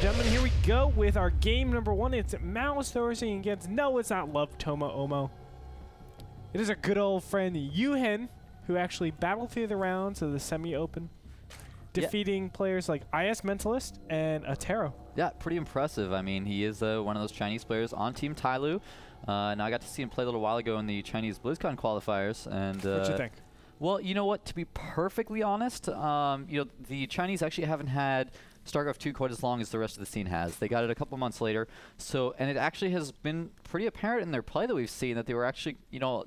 gentlemen, here we go with our game number 1. It's More Thorzain against, no, it's not Love Toma Omo. It is our good old friend Uhen, who actually battled through the rounds of the semi-open, defeating players like IS Mentalist and Atero. Yeah, pretty impressive. I mean, he is one of those Chinese players on Team Tyloo. And I got to see him play a little while ago in the Chinese BlizzCon qualifiers. And What'd you think? Well, you know what? To be perfectly honest, the Chinese actually haven't had StarCraft 2 quite as long as the rest of the scene has. They got it a couple months later. And it actually has been pretty apparent in their play that we've seen that they were actually,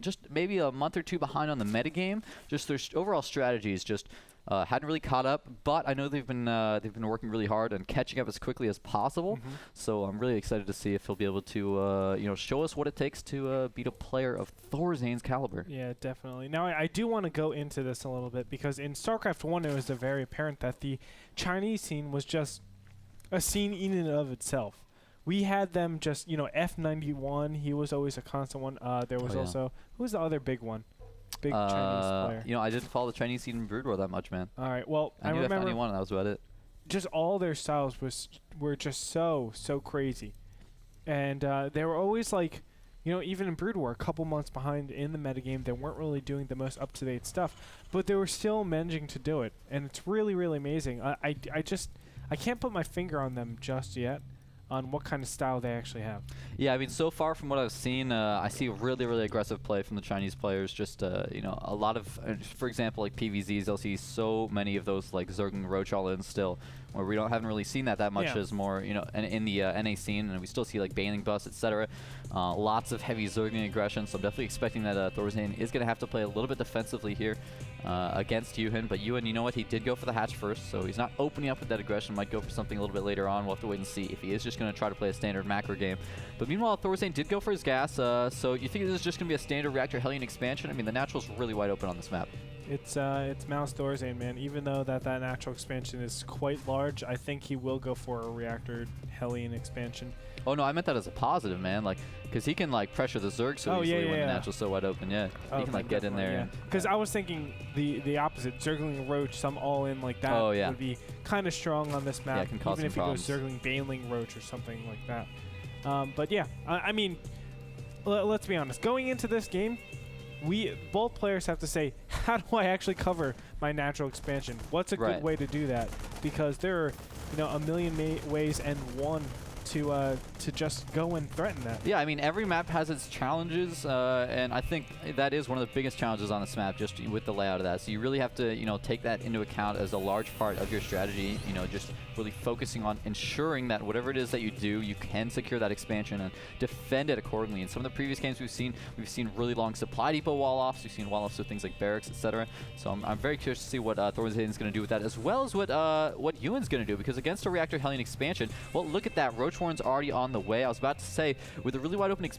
just maybe a month or two behind on the metagame. Just their overall strategies just hadn't really caught up. But I know they've been working really hard and catching up as quickly as possible. So I'm really excited to see if he'll be able to, show us what it takes to beat a player of Thorzain's caliber. Yeah, definitely. Now, I do want to go into this a little bit because in StarCraft 1, it was very apparent that the Chinese scene was just a scene in and of itself. We had them just, F91, he was always a constant one. There was also, who was the other big one? Big Chinese player. I didn't follow the Chinese scene in Brood War that much, man. All right, well, I knew remember F91, and that was about it. Just all their styles were just so crazy. And they were always like, even in Brood War, a couple months behind in the metagame. They weren't really doing the most up-to-date stuff, but they were still managing to do it. And it's really, really amazing. I can't put my finger on them just yet on what kind of style they actually have. Yeah, I mean, so far from what I've seen, I see really, really aggressive play from the Chinese players. Just, a lot of, for example, like PVZs, they'll see so many of those, like Zergling Roach all-in still, where we haven't really seen that much as more, in the NA scene, and we still see, like, Baneling Bust, etc. Lots of heavy Zergling aggression, so I'm definitely expecting that Thorzain is going to have to play a little bit defensively here against Uhen. But Uhen, you know what, he did go for the hatch first, so he's not opening up with that aggression. Might go for something a little bit later on. We'll have to wait and see if he is just going to try to play a standard macro game. But meanwhile, Thorzain did go for his gas, so you think this is just going to be a standard Reactor Hellion expansion? I mean, the natural's really wide open on this map. It's Mouse Thorzain, man. Even though that natural expansion is quite large, I think he will go for a Reactor Hellion expansion. Oh no, I meant that as a positive, man. Like, because he can like pressure the Zerg so easily when the natural's so wide open. Yeah, he can like get in there. Because I was thinking the opposite, Zergling Roach, some all in like that would be kind of strong on this map. Yeah, it can cause even if problems. he goes Zergling Baneling Roach or something like that. But yeah, I mean, let's be honest. Going into this game, both players have to say, how do I actually cover my natural expansion? What's a good way to do that? Because there are, a million ways and one to just go and threaten that. Yeah, I mean, every map has its challenges, and I think that is one of the biggest challenges on this map, just with the layout of that. So you really have to, take that into account as a large part of your strategy, just really focusing on ensuring that whatever it is that you do, you can secure that expansion and defend it accordingly. In some of the previous games we've seen really long supply depot wall-offs. We've seen wall-offs with things like barracks, etc. So I'm very curious to see what Thorzain is going to do with that, as well as what Uhen's going to do, because against a Reactor Hellion expansion, well, look at that. Roach Warren's already on the way. I was about to say, with a really wide open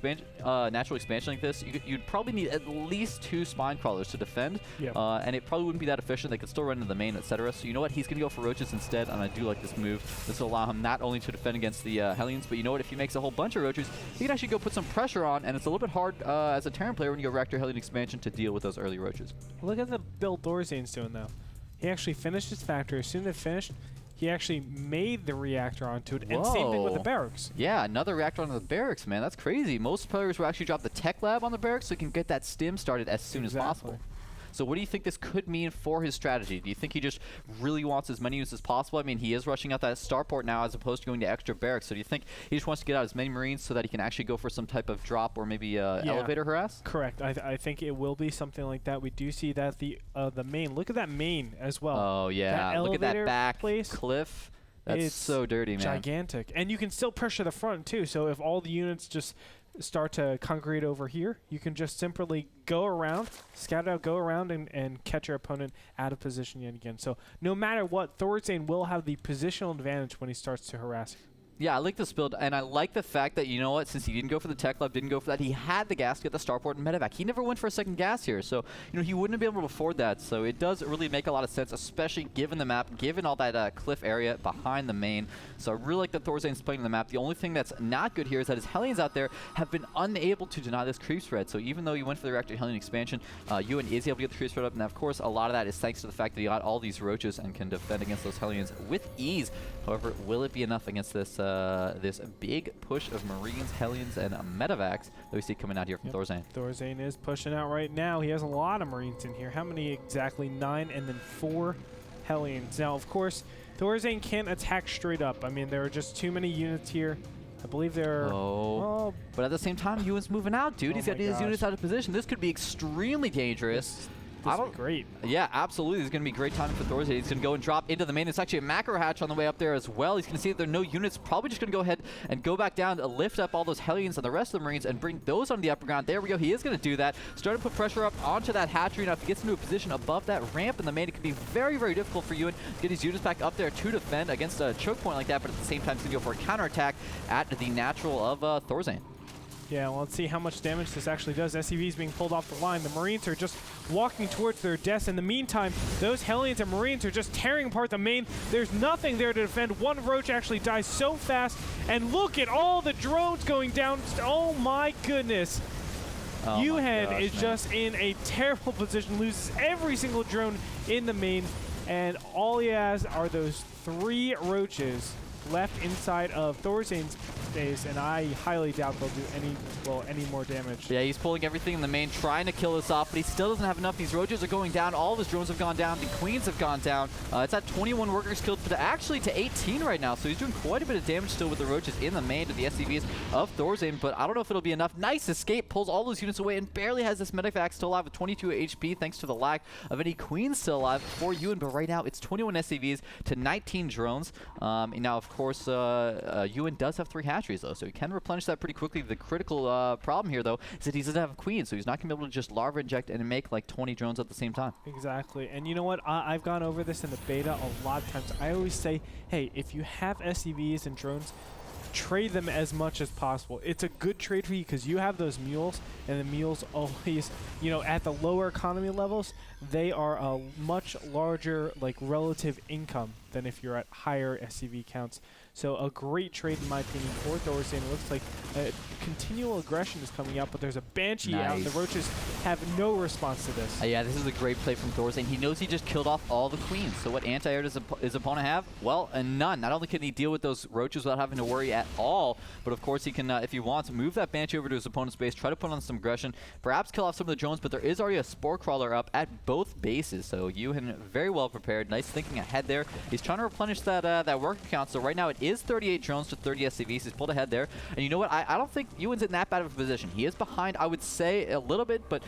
natural expansion like this, you'd probably need at least 2 spine crawlers to defend, and it probably wouldn't be that efficient. They could still run into the main, etc. So you know what? He's going to go for roaches instead, and I do like this move. This will allow him not only to defend against the Hellions, but you know what? If he makes a whole bunch of roaches, he can actually go put some pressure on, and it's a little bit hard as a Terran player when you go Reactor Hellion expansion to deal with those early roaches. Look at the build Thorzain's doing, though. He actually finished his factory. As soon as it finished, he actually made the reactor onto it. Whoa. And same thing with the barracks. Yeah, another reactor onto the barracks, man. That's crazy. Most players will actually drop the tech lab on the barracks so he can get that stim started as soon as possible. So what do you think this could mean for his strategy? Do you think he just really wants as many units as possible? I mean, he is rushing out that starport now as opposed to going to extra barracks. So do you think he just wants to get out as many Marines so that he can actually go for some type of drop or maybe elevator harass? Correct. I think it will be something like that. We do see that the main, look at that main as well. Oh, yeah. Look at that back place. Cliff. That's so dirty, man. Gigantic. And you can still pressure the front, too. So if all the units just start to congregate over here, you can just simply go around, scout out, go around, and catch your opponent out of position yet again. So no matter what, Thorzain will have the positional advantage when he starts to harass. Yeah, I like this build, and I like the fact that, you know what, since he didn't go for the tech lab, didn't go for that, he had the gas to get the starport and medevac. He never went for a second gas here, so, you know, he wouldn't be able to afford that. So it does really make a lot of sense, especially given the map, given all that cliff area behind the main. So I really like that Thorzain's playing the map. The only thing that's not good here is that his Hellions out there have been unable to deny this creep spread. So even though he went for the Reactor Hellion expansion, Uhen is able to get the creep spread up, and of course, a lot of that is thanks to the fact that he got all these roaches and can defend against those Hellions with ease. However, will it be enough against this this big push of Marines, Hellions, and medevacs that we see coming out here from Thorzain? Thorzain is pushing out right now. He has a lot of Marines in here. How many exactly? 9 and then 4 Hellions. Now, of course, Thorzain can't attack straight up. I mean, there are just too many units here. I believe they're... Oh. But at the same time, Uhen's moving out, dude. He's got his units out of position. This could be extremely dangerous. This would be great. Yeah, absolutely. It's going to be great timing for Thorzain. He's going to go and drop into the main. It's actually a macro hatch on the way up there as well. He's going to see that there are no units. Probably just going to go ahead and go back down, lift up all those Hellions and the rest of the Marines and bring those on the upper ground. There we go. He is going to do that. Start to put pressure up onto that hatchery. Now, if he gets into a position above that ramp in the main, it could be very, very difficult for Uhen to get his units back up there to defend against a choke point like that. But at the same time, he's going to go for a counterattack at the natural of Thorzain. Yeah, well, let's see how much damage this actually does. SCV's being pulled off the line. The Marines are just walking towards their deaths. In the meantime, those Hellions and Marines are just tearing apart the main. There's nothing there to defend. One Roach actually dies so fast. And look at all the drones going down. Oh, my goodness. Oh Uhen is just in a terrible position, loses every single drone in the main. And all he has are those 3 Roaches left inside of Thorzain's base, and I highly doubt they'll do any more damage. Yeah, he's pulling everything in the main, trying to kill this off, but he still doesn't have enough. These Roaches are going down. All of his drones have gone down. The Queens have gone down. It's at 21 workers killed, but actually to 18 right now, so he's doing quite a bit of damage still with the Roaches in the main to the SCVs of Thorzain, but I don't know if it'll be enough. Nice escape, pulls all those units away, and barely has this medevac still alive with 22 HP, thanks to the lack of any Queens still alive for Uhen, but right now it's 21 SCVs to 19 drones. And now, of course, Uhen does have 3 hatcheries, though, so he can replenish that pretty quickly. The critical problem here, though, is that he doesn't have a queen, so he's not going to be able to just larva inject and make like 20 drones at the same time. Exactly. And you know what? I've gone over this in the beta a lot of times. I always say, hey, if you have SCVs and drones, trade them as much as possible. It's a good trade for you because you have those mules, and the mules always, you know, at the lower economy levels, they are a much larger, like, relative income than if you're at higher SCV counts. So a great trade, in my opinion, for Thorzain. It looks like continual aggression is coming out, but there's a Banshee out, and the Roaches have no response to this. Yeah, this is a great play from Thorzain. He knows he just killed off all the Queens. So what anti-air does his opponent have? Well, none. Not only can he deal with those Roaches without having to worry at all, but of course he can, if he wants, move that Banshee over to his opponent's base, try to put on some aggression, perhaps kill off some of the drones, but there is already a Spore Crawler up at both bases. So Uhen very well prepared. Nice thinking ahead there. He's trying to replenish that worker count. So right now it is 38 drones to 30 SCVs. He's pulled ahead there. And you know what? I don't think Uhen's in that bad of a position. He is behind, I would say, a little bit, but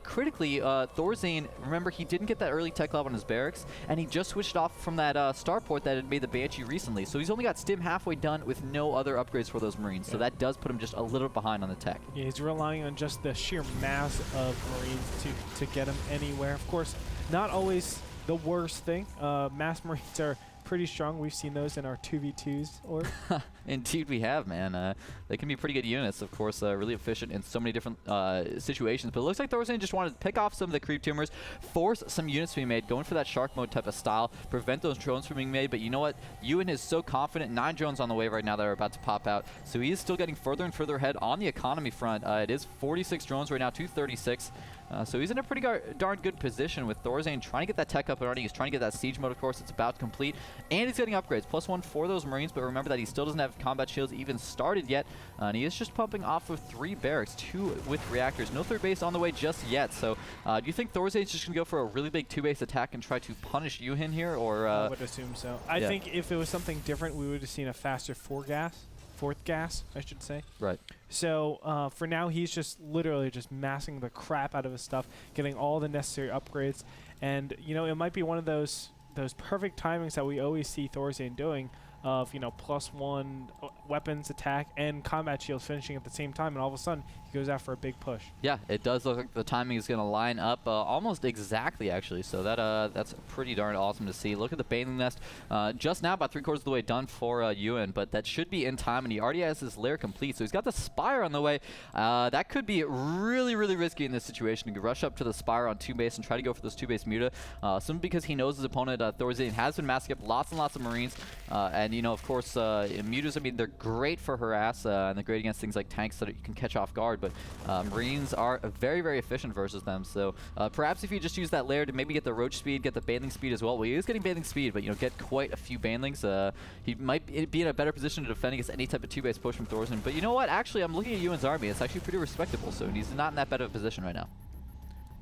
critically, Thorzain, remember, he didn't get that early tech lab on his barracks, and he just switched off from that starport that had made the Banshee recently. So he's only got Stim halfway done with no other upgrades for those Marines. So that does put him just a little behind on the tech. Yeah, he's relying on just the sheer mass of Marines to get him anywhere. Of course, not always the worst thing. Mass Marines are pretty strong. We've seen those in our 2v2s. Or Indeed we have, man. They can be pretty good units, of course, really efficient in so many different situations. But it looks like Thorzain just wanted to pick off some of the creep tumors, force some units to be made, going for that shark mode type of style, prevent those drones from being made. But you know what? Uhen is so confident. 9 drones on the way right now that are about to pop out. So he is still getting further and further ahead on the economy front. It is 46 drones right now, 236. So he's in a pretty darn good position with Thorzain trying to get that tech up and running. He's trying to get that siege mode, of course. It's about to complete. And he's getting upgrades. +1 for those Marines, but remember that he still doesn't have combat shields even started yet. And he is just pumping off of 3 barracks, 2 with reactors. No 3rd base on the way just yet. So do you think Thorzain's just going to go for a really big 2-base attack and try to punish Uhen here? Or I would assume so. I think if it was something different, we would have seen a faster 4th gas, I should say. Right. So for now, he's just literally just massing the crap out of his stuff, getting all the necessary upgrades. And, you know, it might be one of those perfect timings that we always see Thorzain doing. of, you know, +1 weapons, attack, and combat shields finishing at the same time, and all of a sudden he goes out for a big push. Yeah, it does look like the timing is going to line up almost exactly, actually. So that's pretty darn awesome to see. Look at the bathing nest. Just now, about 3/4 of the way done for Uhen, but that should be in time, and he already has his lair complete. So he's got the Spire on the way. That could be really, really risky in this situation. He could rush up to the Spire on 2 base and try to go for those 2 base Muta. Simply because he knows his opponent, Thorzain, has been masking up lots and lots of Marines. And, you know, of course, Mutas, I mean, they're great for harass, and they're great against things like tanks that you can catch off guard, but Marines are very, very efficient versus them. So perhaps if you just use that lair to maybe get the roach speed, get the bathing speed as well. Well, he is getting bathing speed, but, you know, get quite a few banelings. He might be in a better position to defend against any type of 2-base push from Thorzain. But you know what? Actually, I'm looking at Uhen's army. It's actually pretty respectable, so he's not in that bad of a position right now.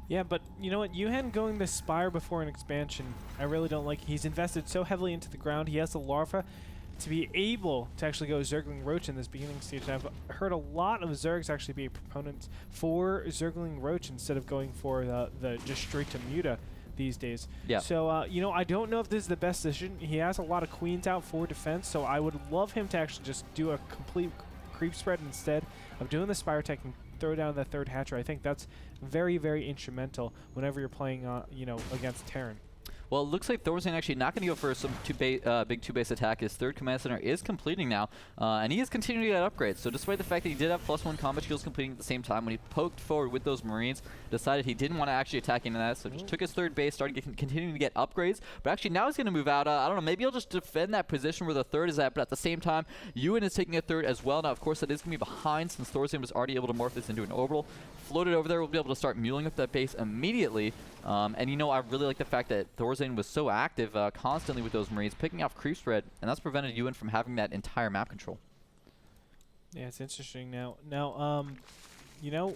Yeah, but you know what? Uhen going the Spire before an expansion, I really don't like. He's invested so heavily into the ground. He has the Larva to be able to actually go Zergling Roach in this beginning stage. I've heard a lot of Zergs actually be proponents for Zergling Roach instead of going for the just straight to Muta these days. Yeah. So, you know, I don't know if this is the best decision. He has a lot of queens out for defense, so I would love him to actually just do a complete creep spread instead of doing the Spire Tech and throw down the 3rd Hatcher. I think that's very, very instrumental whenever you're playing, you know, against Terran. Well, it looks like Thorzain actually not going to go for some big 2-base attack. His 3rd command center is completing now, and he is continuing to get upgrades. So despite the fact that he did have +1 combat skills completing at the same time, when he poked forward with those Marines, decided he didn't want to actually attack into that, so just took his 3rd base, started continuing to get upgrades. But actually now he's going to move out. I don't know, maybe he'll just defend that position where the 3rd is at, but at the same time, Uhen is taking a 3rd as well. Now, of course, that is going to be behind since Thorzain was already able to morph this into an orbital. Floated over there, we'll be able to start muling up that base immediately. And, you know, I really like the fact that Thorzain was so active constantly with those Marines, picking off creep spread, and that's prevented Uhen from having that entire map control. Yeah, it's interesting now. Now, you know,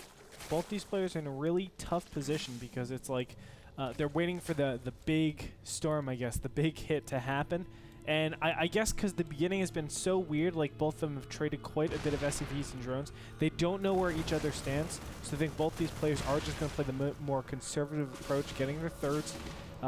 both these players are in a really tough position because it's like they're waiting for the big storm, I guess, the big hit to happen. And I guess because the beginning has been so weird, like both of them have traded quite a bit of SCVs and drones, they don't know where each other stands. So I think both these players are just going to play the more conservative approach, getting their 3rds.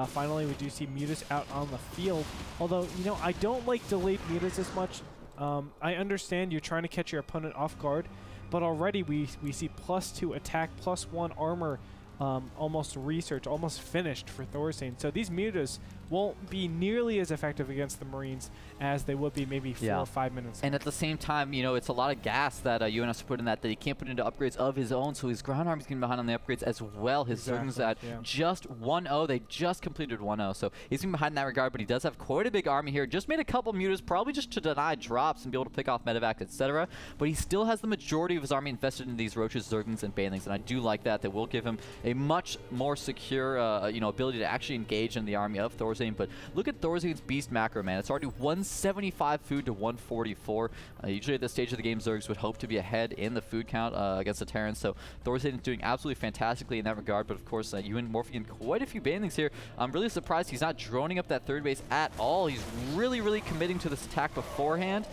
Finally, we do see Mutas out on the field. Although, you know, I don't like delayed Mutas as much. I understand you're trying to catch your opponent off guard, but already we see +2 attack, +1 armor, almost research, almost finished for Thorzain. So these Mutas won't be nearly as effective against the Marines as they would be maybe 4 or 5 minutes ago. And at the same time, you know, it's a lot of gas that Uhen has to put in that he can't put into upgrades of his own, so his ground army's getting behind on the upgrades as well. His Zerglings at just 1-0. They just completed 1-0, so he's getting behind in that regard, but he does have quite a big army here. Just made a couple Mutas, probably just to deny drops and be able to pick off medevac, etc. But he still has the majority of his army invested in these Roaches, Zerglings, and Banelings, and I do like that. That will give him a much more secure, you know, ability to actually engage in the army of Thorzain. But look at Thorzain's beast macro, man. It's already 175 food to 144. Usually at this stage of the game, Zergs would hope to be ahead in the food count against the Terrans. So Thorzain is doing absolutely fantastically in that regard. But of course, Uhen morphing in quite a few banelings here. I'm really surprised he's not droning up that 3rd base at all. He's really, really committing to this attack beforehand.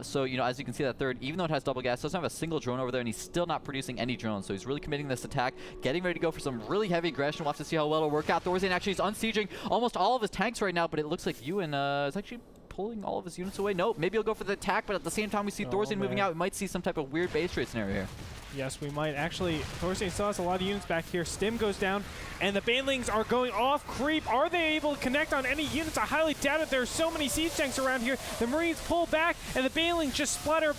So, you know, as you can see, that 3rd, even though it has double gas, doesn't have a single drone over there, and he's still not producing any drones. So he's really committing this attack, getting ready to go for some really heavy aggression. We'll have to see how well it'll work out. Thorzain actually is unsieging almost all of his tanks right now, but it looks like Uhen is actually pulling all of his units away. Nope, maybe he'll go for the attack, but at the same time we see Thorzain moving out. We might see some type of weird base trade scenario here. Yes, we might. Actually, Thorzain still has a lot of units back here. Stim goes down, and the Banelings are going off creep. Are they able to connect on any units? I highly doubt it. There are so many siege tanks around here. The Marines pull back, and the Banelings just splatter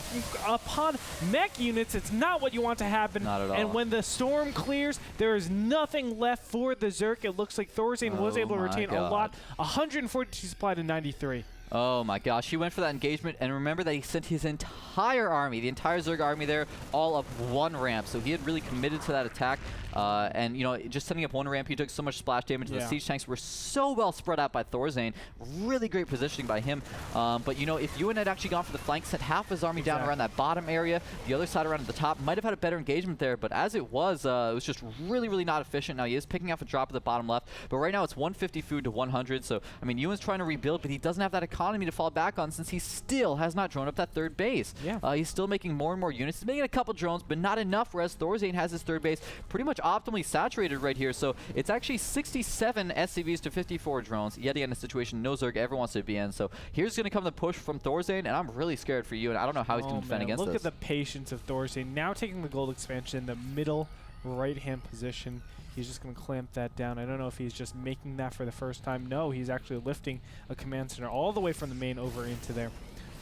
upon mech units. It's not what you want to happen. Not at all. And when the storm clears, there is nothing left for the Zerg. It looks like Thorzain was able to retain a lot. 142 supply to 93. Oh my gosh, he went for that engagement, and remember that he sent his entire army, the entire Zerg army there, all up 1 ramp. So he had really committed to that attack. And, you know, just setting up 1 ramp, he took so much splash damage. The siege tanks were so well spread out by Thorzain. Really great positioning by him. But, you know, if Uhen had actually gone for the flank, set half his army down around that bottom area, the other side around at the top, might have had a better engagement there. But as it was just really, really not efficient. Now, he is picking off a drop at the bottom left. But right now, it's 150 food to 100. So, I mean, Uhen's trying to rebuild, but he doesn't have that economy to fall back on since he still has not drawn up that third base. Yeah. He's still making more and more units. He's making a couple drones, but not enough, whereas Thorzain has his third base pretty much optimally saturated right here. So it's actually 67 SCVs to 54 drones. Yet again, a situation no Zerg ever wants to be in. So here's going to come the push from Thorzain, and I'm really scared for you, and I don't know how he's going to defend against Look this. at the patience of Thorzain. Now taking the gold expansion in the middle right-hand position. He's just going to clamp that down. I don't know if he's just making that for the first time. No, he's actually lifting a command center all the way from the main over into there.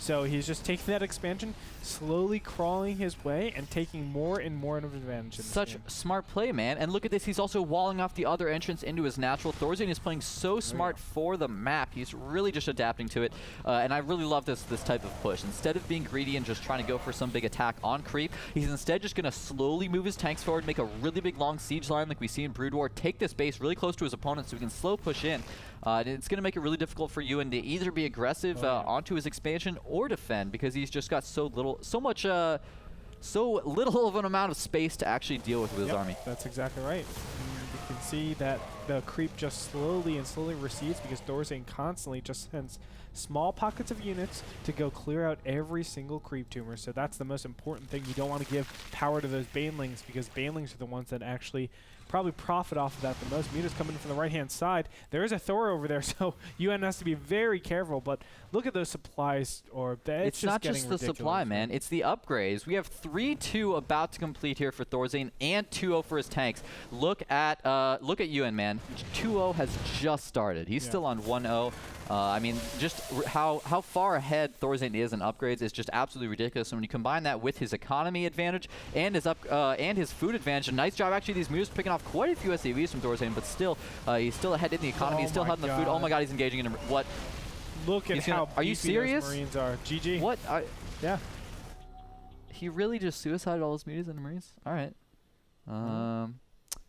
So he's just taking that expansion, slowly crawling his way, and taking more and more of an advantage in this Such game. smart play, man. And look at this. He's also walling off the other entrance into his natural. Thorzain is playing so smart for the map. He's really just adapting to it. And I really love this type of push. Instead of being greedy and just trying to go for some big attack on creep, he's instead just going to slowly move his tanks forward, make a really big long siege line like we see in Brood War, take this base really close to his opponent so he can slow push in. It's going to make it really difficult for Uhen to either be aggressive onto his expansion or defend, because he's just got so little of an amount of space to actually deal with his army. That's exactly right. And you can see that the creep just slowly recedes because Thorzain constantly just sends small pockets of units to go clear out every single creep tumor. So that's the most important thing. You don't want to give power to those banelings, because banelings are the ones that actually probably profit off of that the most. Muta's coming from the right-hand side. There is a Thor over there, so Uhen has to be very careful. But look at those supplies, or it's not just the supply, man. It's the upgrades. We have 3-2 about to complete here for Thorzain and 2-0 for his tanks. Look at Uhen, man. 2-0 has just started. He's still on 1-0. I mean, just how far ahead Thorzain is in upgrades is just absolutely ridiculous. And when you combine that with his economy advantage and his food advantage, a nice job actually. These moves picking off quite a few SCVs from Thorzain, but still, he's still ahead in the economy. He's still ahead in the food. Oh my God, he's engaging in what? Look at how are you serious? Those Marines are. GG. What? Yeah. He really just suicided all his mutas and Marines? All right.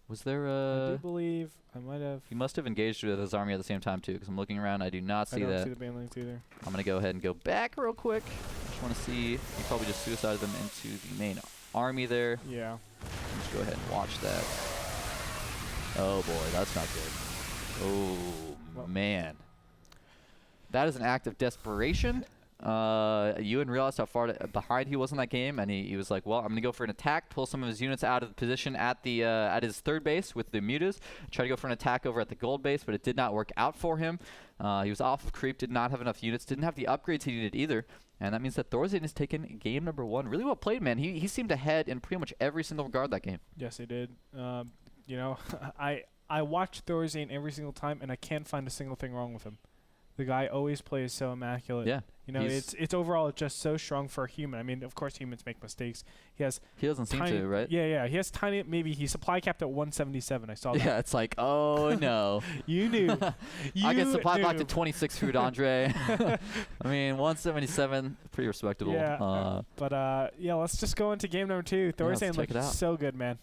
Was there a... I do believe I might have... He must have engaged with his army at the same time, too, because I'm looking around. I do not see that. I don't see the banelings either. I'm going to go ahead and go back real quick. Just want to see. He probably just suicided them into the main army there. Yeah. Let's go ahead and watch that. Oh, boy. That's not good. Oh, man. That is an act of desperation. Uhen realized how far behind he was in that game, and he was like, well, I'm going to go for an attack, pull some of his units out of the position at the at his third base with the mutas, try to go for an attack over at the gold base, but it did not work out for him. He was off of creep, did not have enough units, didn't have the upgrades he needed either, and that means that Thorzain has taken game number 1. Really well played, man. He seemed ahead in pretty much every single regard that game. Yes, he did. You know, I watch Thorzain every single time, and I can't find a single thing wrong with him. The guy always plays so immaculate. Yeah. You know, it's overall just so strong for a human. I mean, of course, humans make mistakes. He doesn't seem to, right? Yeah. He has tiny. Maybe he supply capped at 177. I saw that. Yeah, it's like, oh no. You knew. I get supply blocked to 26 food, Andre. I mean, 177, pretty respectable. Yeah. But yeah, let's just go into game number 2. Thorzain looks so good, man.